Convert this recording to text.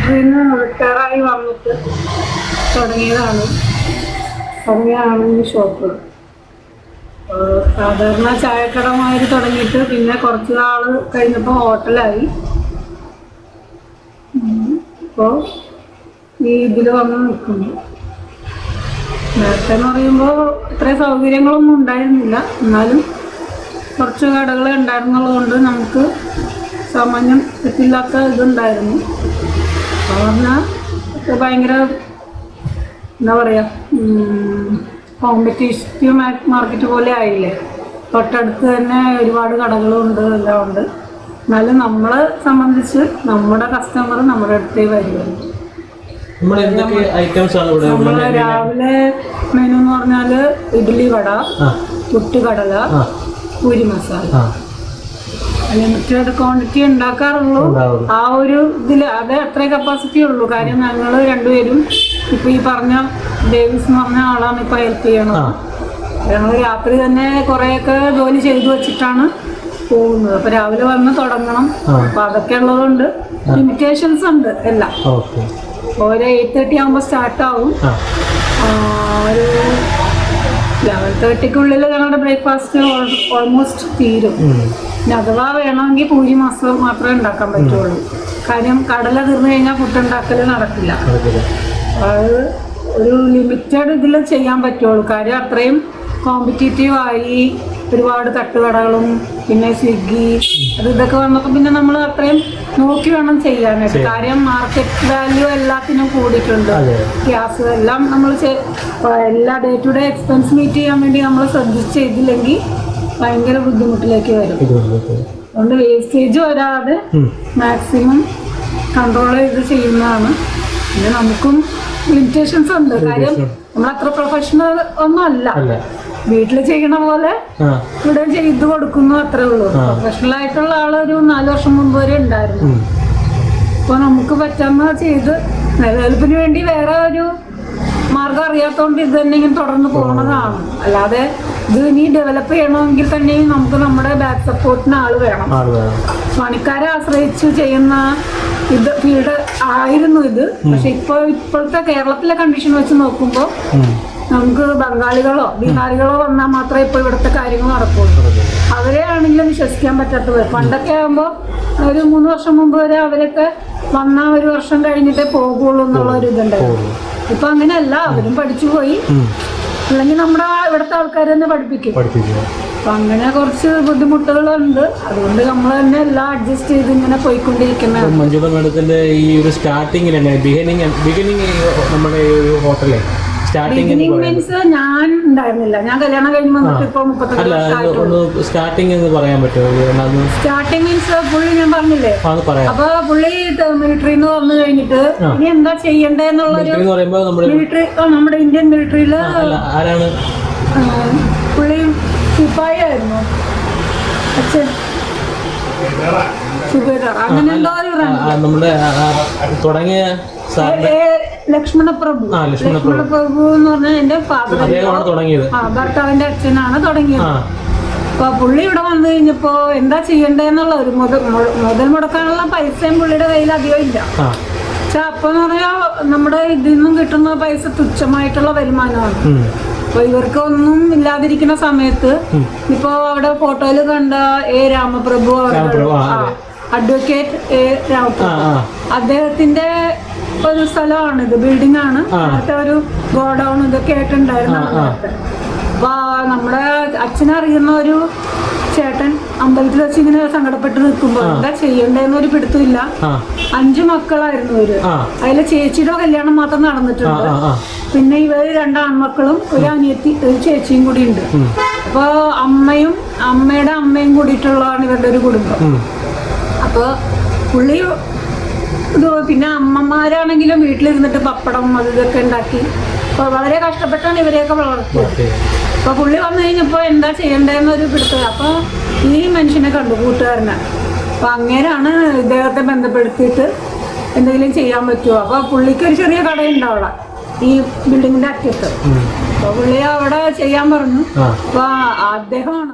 മിലിറ്ററിയിൽ നിന്ന് റിട്ടയറായി വന്നിട്ട് തുടങ്ങിയതാണ് ഈ ഷോപ്പ്. സാധാരണ ചായക്കടമാതിരി തുടങ്ങിയിട്ട് പിന്നെ കുറച്ച് നാൾ കഴിഞ്ഞപ്പോൾ ഹോട്ടലായി. ഇപ്പോൾ ഈ ഇതിൽ വന്ന് നിൽക്കുന്നു. നേരത്തെ എന്ന് പറയുമ്പോൾ ഇത്രയും സൗകര്യങ്ങളൊന്നും ഉണ്ടായിരുന്നില്ല, എന്നാലും കുറച്ച് കടകൾ ഉണ്ടായിരുന്നുള്ളത് കൊണ്ട് നമുക്ക് സാമാന്യം തെറ്റില്ലാത്ത ഇതുണ്ടായിരുന്നു. അപ്പോൾ പറഞ്ഞാൽ ഭയങ്കര എന്താ പറയുക, കോമ്പറ്റീറ്റീവ് മാർക്കറ്റ് പോലെ ആയില്ലേ. തൊട്ടടുത്ത് തന്നെ ഒരുപാട് കടകളുണ്ട്, എല്ലാം ഉണ്ട്. എന്നാലും നമ്മളെ സംബന്ധിച്ച് നമ്മുടെ കസ്റ്റമർ നമ്മുടെ അടുത്തേ വരുള്ളൂ. നമ്മള് രാവിലെ മെനു എന്ന് പറഞ്ഞാല് ഇഡ്ഡലി വട, പുട്ടുകടല, പൂരി മസാല, ലിമിറ്റഡ് ക്വാണ്ടിറ്റി ഉണ്ടാക്കാറുള്ളൂ. ആ ഒരു ഇതിൽ അത് അത്രേ കപ്പാസിറ്റി ഉള്ളൂ. കാര്യം ഞങ്ങൾ രണ്ടുപേരും ഇപ്പൊ ഈ പറഞ്ഞ ഡേവിസ് എന്ന് പറഞ്ഞ ആളാണ് ഇപ്പൊ ഹെൽപ്പ് ചെയ്യണത്. ഞങ്ങൾ രാത്രി തന്നെ കുറെയൊക്കെ ജോലി ചെയ്തു വെച്ചിട്ടാണ് പോകുന്നത്. അപ്പൊ രാവിലെ വന്ന് തുടങ്ങണം. അപ്പൊ അതൊക്കെ ഉള്ളതുകൊണ്ട് ലിമിറ്റേഷൻസ് ഉണ്ട് എല്ലാം. ഒരു 8:30 ആകുമ്പോൾ സ്റ്റാർട്ടാവും. ഒരു 11:30 ഞങ്ങളുടെ ബ്രേക്ക്ഫാസ്റ്റ് ഓൾമോസ്റ്റ് തീരും. പിന്നെ അഥവാ വേണമെങ്കിൽ പൂരി മസാല മാത്രമേ ഉണ്ടാക്കാൻ പറ്റുള്ളൂ. കാര്യം കടല തീർന്നു കഴിഞ്ഞാൽ പുട്ടുണ്ടാക്കൽ നടക്കില്ല. അത് ഒരു ലിമിറ്റഡ് ഇതിൽ ചെയ്യാൻ പറ്റുള്ളൂ. കാര്യം അത്രയും കോമ്പറ്റീറ്റീവായി ഒരുപാട് തട്ടുകടകളും പിന്നെ സ്വിഗ്ഗി ഇതൊക്കെ വന്നപ്പോൾ പിന്നെ നമ്മൾ അത്രയും നോക്കി വേണം ചെയ്യാനായിട്ട്. കാര്യം മാർക്കറ്റ് വാല്യൂ എല്ലാത്തിനും കൂടിയിട്ടുണ്ട്. ഗ്യാസ് എല്ലാം നമ്മൾ എല്ലാ day to day expense meet ചെയ്യാൻ വേണ്ടി നമ്മൾ ശ്രദ്ധിച്ച് ചെയ്തില്ലെങ്കിൽ ഭയങ്കര ബുദ്ധിമുട്ടിലേക്ക് വരും. അതുകൊണ്ട് വേസ്റ്റേജ് വരാതെ മാക്സിമം കൺട്രോൾ ചെയ്ത് ചെയ്യുന്നതാണ്. പിന്നെ നമുക്കും ലിമിറ്റേഷൻസ് ഉണ്ട്. കാര്യം നമ്മളത്ര പ്രൊഫഷണൽ ഒന്നും അല്ല. വീട്ടിൽ ചെയ്യണ പോലെ ഇവിടെ ചെയ്ത് കൊടുക്കുന്നു, അത്രേ ഉള്ളൂ. പ്രൊഫഷണൽ ആയിട്ടുള്ള ആളൊരു 4 വർഷം മുമ്പ് വരെ ഉണ്ടായിരുന്നു. അപ്പൊ നമുക്ക് പറ്റുന്ന ചെയ്ത് നിലനിൽപ്പിന് വേണ്ടി വേറെ ഒരു മാർഗം അറിയാത്തതുകൊണ്ട് ഇത് തന്നെ ഇങ്ങനെ തുടർന്ന് പോകുന്നതാണ്. അല്ലാതെ ഇത് ഇനി ഡെവലപ്പ് ചെയ്യണമെങ്കിൽ തന്നെയും നമുക്ക് നമ്മുടെ ബാക്ക് സപ്പോർട്ടിന് ആള് വേണം. പണിക്കാരെ ആശ്രയിച്ച് ചെയ്യുന്ന ഇത് ഫീൽഡ് ആയിരുന്നു ഇത്. പക്ഷെ ഇപ്പോഴത്തെ കേരളത്തിലെ കണ്ടീഷൻ വെച്ച് നോക്കുമ്പോൾ നമുക്ക് ബംഗാളികളോ ബീഹാറികളോ വന്നാൽ മാത്രമേ ഇപ്പോൾ ഇവിടുത്തെ കാര്യങ്ങൾ നടക്കുള്ളൂ. അവരെ ആണെങ്കിലും വിശ്വസിക്കാൻ പറ്റാത്തത്. പണ്ടൊക്കെ ആകുമ്പോൾ ഒരു 3 വർഷം മുമ്പ് വരെ അവരൊക്കെ വന്നാൽ 1 വർഷം കഴിഞ്ഞിട്ടേ പോകുള്ളൂ എന്നുള്ള ഒരു ഇതുണ്ടായിരുന്നു. ഇപ്പൊ അങ്ങനെയല്ല, അവരും പഠിച്ചു പോയി. അല്ലെങ്കിൽ നമ്മുടെ ഇവിടുത്തെ ആൾക്കാർ തന്നെ പഠിപ്പിക്കും. അപ്പൊ അങ്ങനെ കുറച്ച് ബുദ്ധിമുട്ടുകളുണ്ട്. അതുകൊണ്ട് നമ്മൾ തന്നെ എല്ലാം അഡ്ജസ്റ്റ് ചെയ്ത് ഇങ്ങനെ പോയിക്കൊണ്ടിരിക്കുന്നത്. മഞ്ജുള മാഡത്തിന്റെ ഈ ഒരു സ്റ്റാർട്ടിങ്ങിൽ ബിഗിനിങ് നമ്മുടെ ഒരു ഹോട്ടലിലെ മീൻസ് ഞാൻ ഉണ്ടായിരുന്നില്ല. ഞാൻ കല്യാണം കഴിഞ്ഞ് വന്നിട്ട് ഇപ്പൊ 32 സ്റ്റാർട്ടിംഗ് എന്ന് പറയാൻ പറ്റുമോ? സ്റ്റാർട്ടിംഗ് മീൻസ് പുള്ളി ഞാൻ പറഞ്ഞില്ലേ. അപ്പൊ പുള്ളി മിലിറ്ററിന്ന് വന്നു കഴിഞ്ഞിട്ട് ഇനി എന്താ ചെയ്യണ്ടെന്നുള്ളൊരു മിലിറ്ററി, നമ്മുടെ ഇന്ത്യൻ മിലിറ്ററിയില് പുള്ളി സിപ്പായി ആയിരുന്നു. അച്ഛൻ സുബേദാർ അങ്ങനെ എന്തോ ഒരു തുടങ്ങിയ ലക്ഷ്മണ പ്രഭു എന്ന് പറഞ്ഞാൽ എന്റെ ഭർത്താവിന്റെ അച്ഛനാണ് തുടങ്ങിയത്. അപ്പൊ പുള്ളി ഇവിടെ വന്നു കഴിഞ്ഞപ്പോ എന്താ ചെയ്യണ്ടേന്നുള്ള ഒരു മുതൽ മുടക്കാനുള്ള പൈസയും പുള്ളിയുടെ കയ്യിൽ അധികം ഇല്ല. പക്ഷെ അപ്പൊന്ന് പറഞ്ഞാൽ നമ്മുടെ ഇതിൽ നിന്നും കിട്ടുന്ന പൈസ തുച്ഛമായിട്ടുള്ള വരുമാനമാണ്. അപ്പൊ ഇവർക്ക് ഒന്നും ഇല്ലാതിരിക്കുന്ന സമയത്ത് ഇപ്പൊ അവിടെ ഫോട്ടോയില് കണ്ട രാമപ്രഭു, അഡ്വക്കേറ്റ് രാമപ്രഭു, അദ്ദേഹത്തിന്റെ ഒരു സ്ഥലമാണിത്, ബിൽഡിംഗ് ആണ്. നേരത്തെ ഒരു ഗോഡൌൺ ഇതൊക്കെ ആയിട്ടുണ്ടായിരുന്നു. അപ്പൊ നമ്മുടെ അച്ഛനറിയുന്ന ഒരു ചേട്ടൻ അമ്പലത്തിൽ വെച്ച് ഇങ്ങനെ സങ്കടപ്പെട്ട് നിൽക്കുമ്പോ എന്താ ചെയ്യണ്ടേന്നൊരു പിടുത്തമില്ല. 5 മക്കളായിരുന്നു ഇവര്. അതിലെ ചേച്ചിയുടെ കല്യാണം മാത്രം നടന്നിട്ടുണ്ട്. പിന്നെ ഇവര് 2 ആൺമക്കളും ഒരു അനിയത്തി ഒരു ചേച്ചിയും കൂടി ഉണ്ട്. അപ്പൊ അമ്മയുടെ അമ്മയും കൂടിയിട്ടുള്ളതാണ് ഇവരുടെ ഒരു കുടുംബം. അപ്പൊ പുള്ളി പിന്നെ അമ്മമാരാണെങ്കിലും വീട്ടിലിരുന്നിട്ട് പപ്പടം ഇതൊക്കെ ഉണ്ടാക്കി വളരെ കഷ്ടപ്പെട്ടാണ് ഇവരെയൊക്കെ വളർത്തിയത്. അപ്പൊ പുള്ളി വന്നു കഴിഞ്ഞപ്പോ എന്താ ചെയ്യണ്ടേന്നൊരു പിടുത്തം. അപ്പൊ ഈ മനുഷ്യനെ കണ്ടു, കൂട്ടുകാരനെ. അപ്പൊ അങ്ങനെയാണ് ഇദ്ദേഹത്തെ ബന്ധപ്പെടുത്തിയിട്ട് എന്തെങ്കിലും ചെയ്യാൻ പറ്റുമോ. അപ്പൊ പുള്ളിക്ക് ഒരു ചെറിയ കടയുണ്ട് അവിടെ ഈ ബിൽഡിങ്ങിന്റെ അറ്റത്ത്. അപ്പൊ പുള്ളി അവിടെ ചെയ്യാൻ പറഞ്ഞു. അപ്പൊ അദ്ദേഹമാണ്